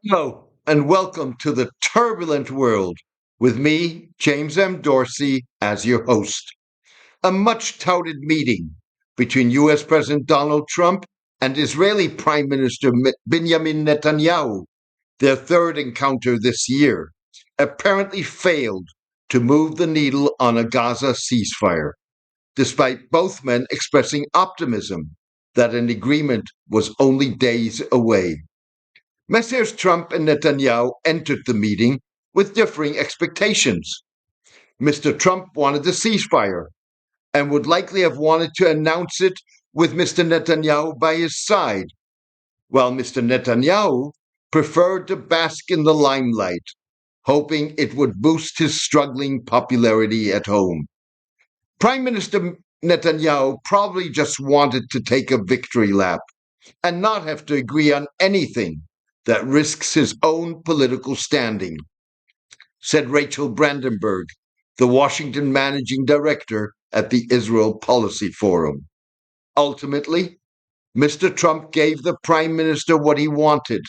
Hello, and welcome to the turbulent world with me, James M. Dorsey, as your host. A much touted meeting between US President Donald Trump and Israeli Prime Minister Binyamin Netanyahu, their third encounter this year, apparently failed to move the needle on a Gaza ceasefire, despite both men expressing optimism that an agreement was only days away. Messrs. Trump and Netanyahu entered the meeting with differing expectations. Mr. Trump wanted a ceasefire and would likely have wanted to announce it with Mr. Netanyahu by his side, while Mr. Netanyahu preferred to bask in the limelight, hoping it would boost his struggling popularity at home. Prime Minister Netanyahu probably just wanted to take a victory lap and not have to agree on anything that risks his own political standing, said Rachel Brandenburg, the Washington managing director at the Israel Policy Forum. Ultimately, Mr. Trump gave the prime minister what he wanted,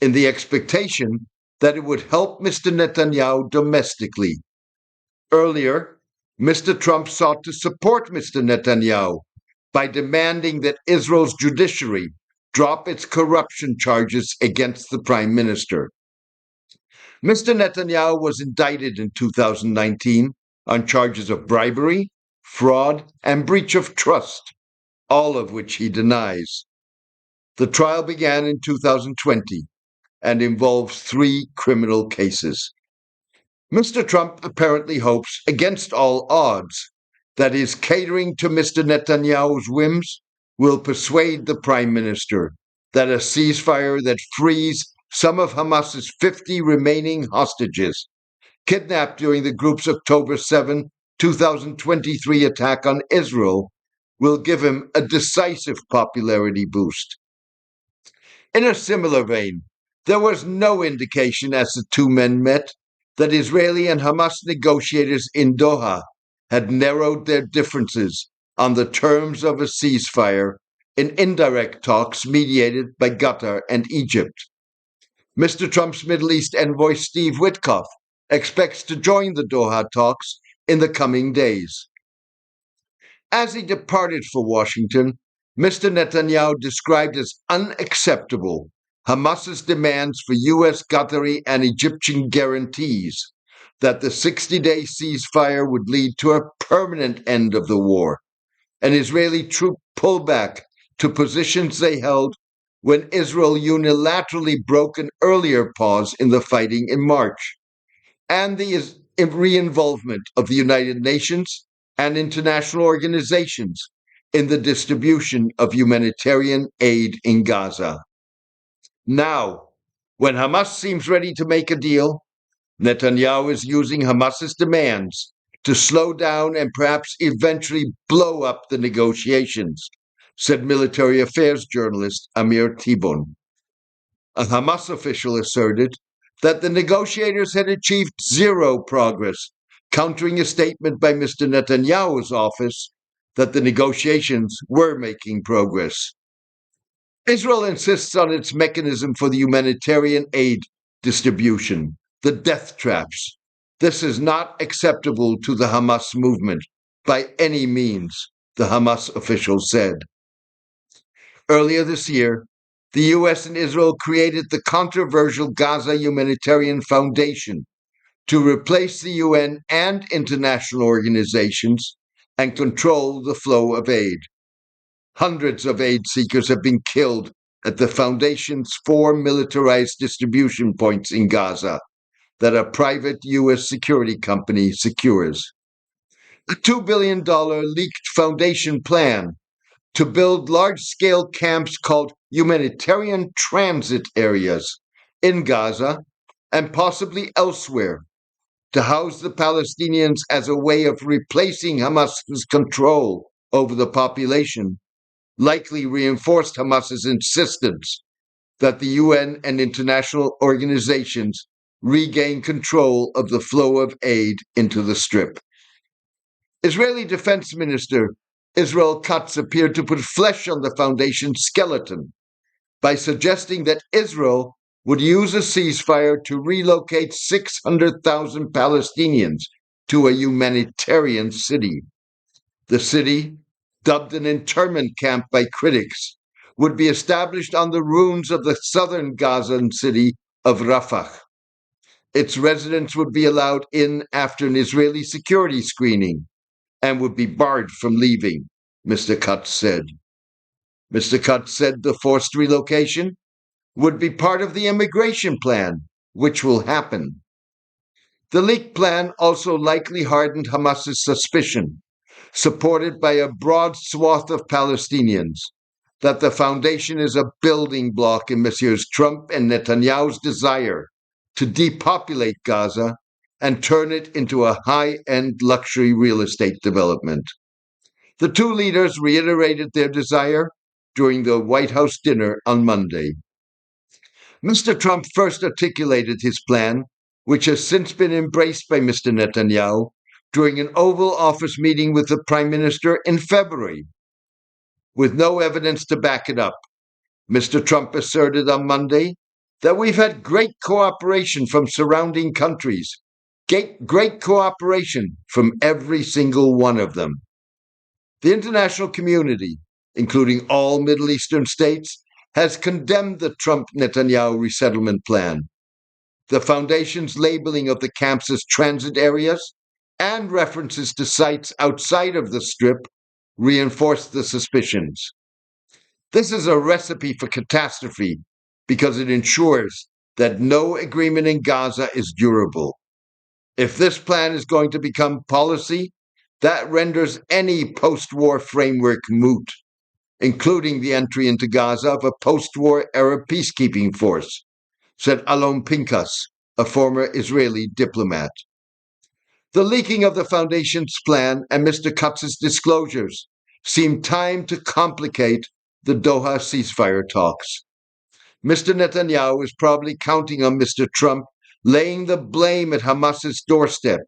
in the expectation that it would help Mr. Netanyahu domestically. Earlier, Mr. Trump sought to support Mr. Netanyahu by demanding that Israel's judiciary drop its corruption charges against the prime minister. Mr. Netanyahu was indicted in 2019 on charges of bribery, fraud, and breach of trust, all of which he denies. The trial began in 2020 and involves 3 criminal cases. Mr. Trump apparently hopes, against all odds, that his catering to Mr. Netanyahu's whims will persuade the prime minister that a ceasefire that frees some of Hamas's 50 remaining hostages, kidnapped during the group's October 7, 2023 attack on Israel, will give him a decisive popularity boost. In a similar vein, there was no indication as the two men met that Israeli and Hamas negotiators in Doha had narrowed their differences on the terms of a ceasefire in indirect talks mediated by Qatar and Egypt. Mr. Trump's Middle East envoy Steve Witkoff expects to join the Doha talks in the coming days. As he departed for Washington, Mr. Netanyahu described as unacceptable Hamas's demands for U.S., Qatari, and Egyptian guarantees that the 60-day ceasefire would lead to a permanent end of the war, an Israeli troop pullback to positions they held when Israel unilaterally broke an earlier pause in the fighting in March, and the re-involvement of the United Nations and international organizations in the distribution of humanitarian aid in Gaza. Now, when Hamas seems ready to make a deal, Netanyahu is using Hamas's demands to slow down and perhaps eventually blow up the negotiations, said military affairs journalist Amir Tibon. A Hamas official asserted that the negotiators had achieved zero progress, countering a statement by Mr. Netanyahu's office that the negotiations were making progress. Israel insists on its mechanism for the humanitarian aid distribution, the death traps. This is not acceptable to the Hamas movement by any means, the Hamas official said. Earlier this year, the US and Israel created the controversial Gaza Humanitarian Foundation to replace the UN and international organizations and control the flow of aid. Hundreds of aid seekers have been killed at the foundation's 4 militarized distribution points in Gaza that a private U.S. security company secures. A $2 billion leaked foundation plan to build large-scale camps called humanitarian transit areas in Gaza and possibly elsewhere to house the Palestinians as a way of replacing Hamas's control over the population, likely reinforced Hamas's insistence that the UN and international organizations regain control of the flow of aid into the Strip. Israeli Defense Minister Israel Katz appeared to put flesh on the foundation's skeleton by suggesting that Israel would use a ceasefire to relocate 600,000 Palestinians to a humanitarian city. The city, dubbed an internment camp by critics, would be established on the ruins of the southern Gazan city of Rafah. Its residents would be allowed in after an Israeli security screening and would be barred from leaving, Mr. Kutz said. Mr. Kutz said the forced relocation would be part of the immigration plan, which will happen. The leaked plan also likely hardened Hamas's suspicion, supported by a broad swath of Palestinians, that the foundation is a building block in Messrs. Trump and Netanyahu's desire to depopulate Gaza and turn it into a high-end luxury real estate development. The two leaders reiterated their desire during the White House dinner on Monday. Mr. Trump first articulated his plan, which has since been embraced by Mr. Netanyahu, during an Oval Office meeting with the Prime Minister in February. With no evidence to back it up, Mr. Trump asserted on Monday that we've had great cooperation from surrounding countries, great cooperation from every single one of them. The international community, including all Middle Eastern states, has condemned the Trump-Netanyahu resettlement plan. The foundation's labeling of the camps as transit areas and references to sites outside of the Strip reinforce the suspicions. This is a recipe for catastrophe because it ensures that no agreement in Gaza is durable. If this plan is going to become policy, that renders any post-war framework moot, including the entry into Gaza of a post-war Arab peacekeeping force, said Alon Pinkas, a former Israeli diplomat. The leaking of the foundation's plan and Mr. Kutz's disclosures seem timed to complicate the Doha ceasefire talks. Mr. Netanyahu is probably counting on Mr. Trump laying the blame at Hamas's doorstep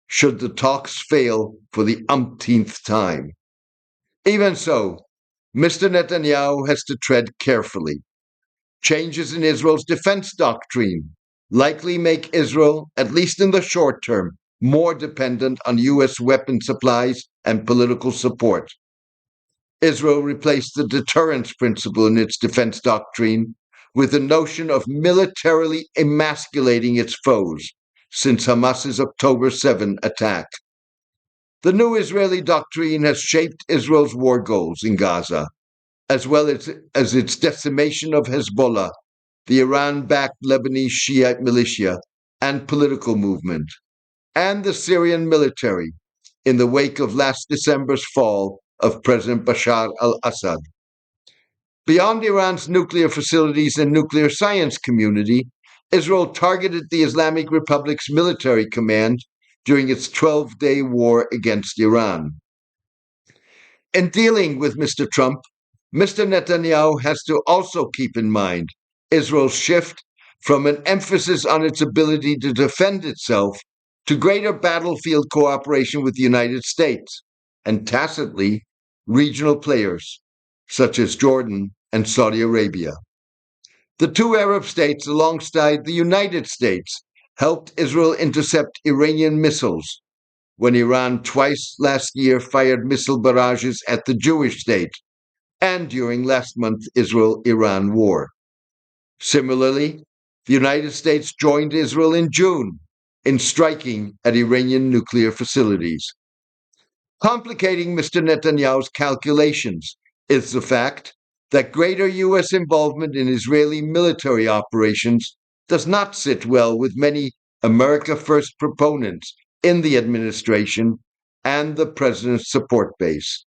should the talks fail for the umpteenth time. Even so, Mr. Netanyahu has to tread carefully. Changes in Israel's defense doctrine likely make Israel, at least in the short term, more dependent on U.S. weapon supplies and political support. Israel replaced the deterrence principle in its defense doctrine with the notion of militarily emasculating its foes since Hamas's October 7 attack. The new Israeli doctrine has shaped Israel's war goals in Gaza, as well as its decimation of Hezbollah, the Iran-backed Lebanese Shiite militia and political movement, and the Syrian military in the wake of last December's fall of President Bashar al-Assad. Beyond Iran's nuclear facilities and nuclear science community, Israel targeted the Islamic Republic's military command during its 12-day war against Iran. In dealing with Mr. Trump, Mr. Netanyahu has to also keep in mind Israel's shift from an emphasis on its ability to defend itself to greater battlefield cooperation with the United States, and tacitly, regional players such as Jordan and Saudi Arabia. The two Arab states, alongside the United States, helped Israel intercept Iranian missiles when Iran twice last year fired missile barrages at the Jewish state, and during last month's Israel-Iran war. Similarly, the United States joined Israel in June in striking at Iranian nuclear facilities. Complicating Mr. Netanyahu's calculations is the fact that greater U.S. involvement in Israeli military operations does not sit well with many America First proponents in the administration and the president's support base.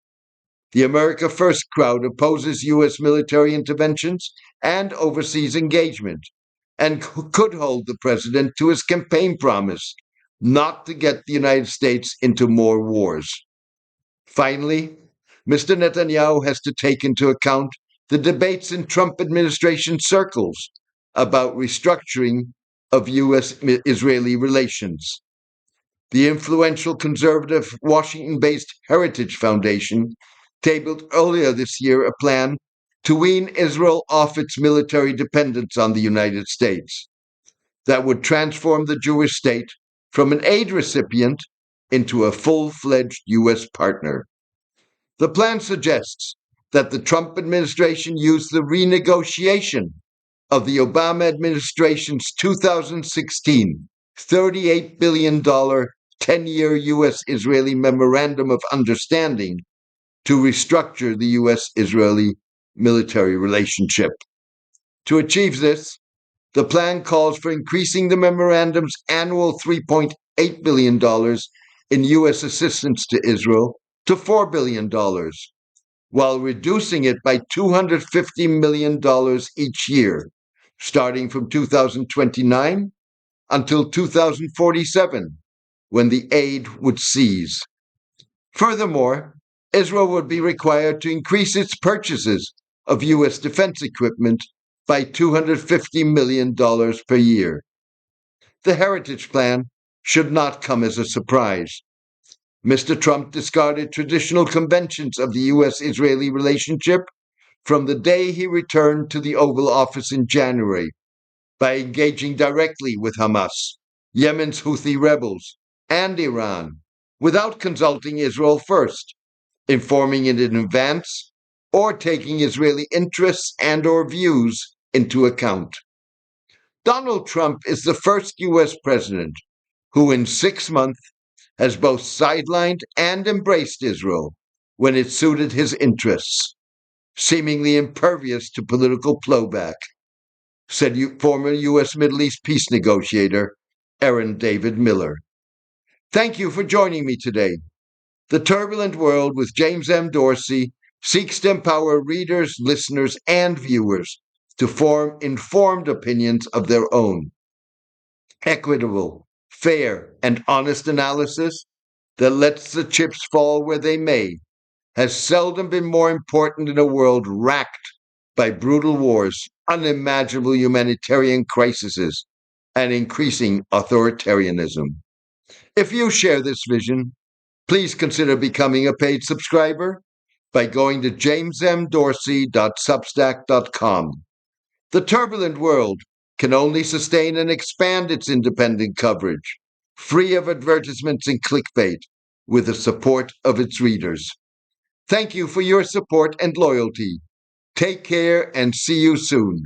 The America First crowd opposes U.S. military interventions and overseas engagement, and could hold the president to his campaign promise not to get the United States into more wars. Finally, Mr. Netanyahu has to take into account the debates in Trump administration circles about restructuring of U.S.-Israeli relations. The influential conservative Washington-based Heritage Foundation tabled earlier this year a plan to wean Israel off its military dependence on the United States that would transform the Jewish state from an aid recipient into a full-fledged U.S. partner. The plan suggests that the Trump administration use the renegotiation of the Obama administration's 2016 $38 billion 10-year U.S.-Israeli Memorandum of Understanding to restructure the U.S.-Israeli military relationship. To achieve this, the plan calls for increasing the memorandum's annual $3.8 billion in U.S. assistance to Israel to $4 billion, while reducing it by $250 million each year, starting from 2029 until 2047, when the aid would cease. Furthermore, Israel would be required to increase its purchases of U.S. defense equipment by $250 million per year. The Heritage Plan should not come as a surprise. Mr. Trump discarded traditional conventions of the U.S.-Israeli relationship from the day he returned to the Oval Office in January by engaging directly with Hamas, Yemen's Houthi rebels, and Iran without consulting Israel first, informing it in advance, or taking Israeli interests and/or views into account. Donald Trump is the first U.S. president who in 6 months has both sidelined and embraced Israel when it suited his interests, seemingly impervious to political blowback, said former U.S. Middle East peace negotiator Aaron David Miller. Thank you for joining me today. The Turbulent World with James M. Dorsey seeks to empower readers, listeners, and viewers to form informed opinions of their own. Equitable, fair, and honest analysis that lets the chips fall where they may has seldom been more important in a world racked by brutal wars, unimaginable humanitarian crises, and increasing authoritarianism. If you share this vision, please consider becoming a paid subscriber by going to jamesmdorsey.substack.com. The Turbulent World can only sustain and expand its independent coverage, free of advertisements and clickbait, with the support of its readers. Thank you for your support and loyalty. Take care and see you soon.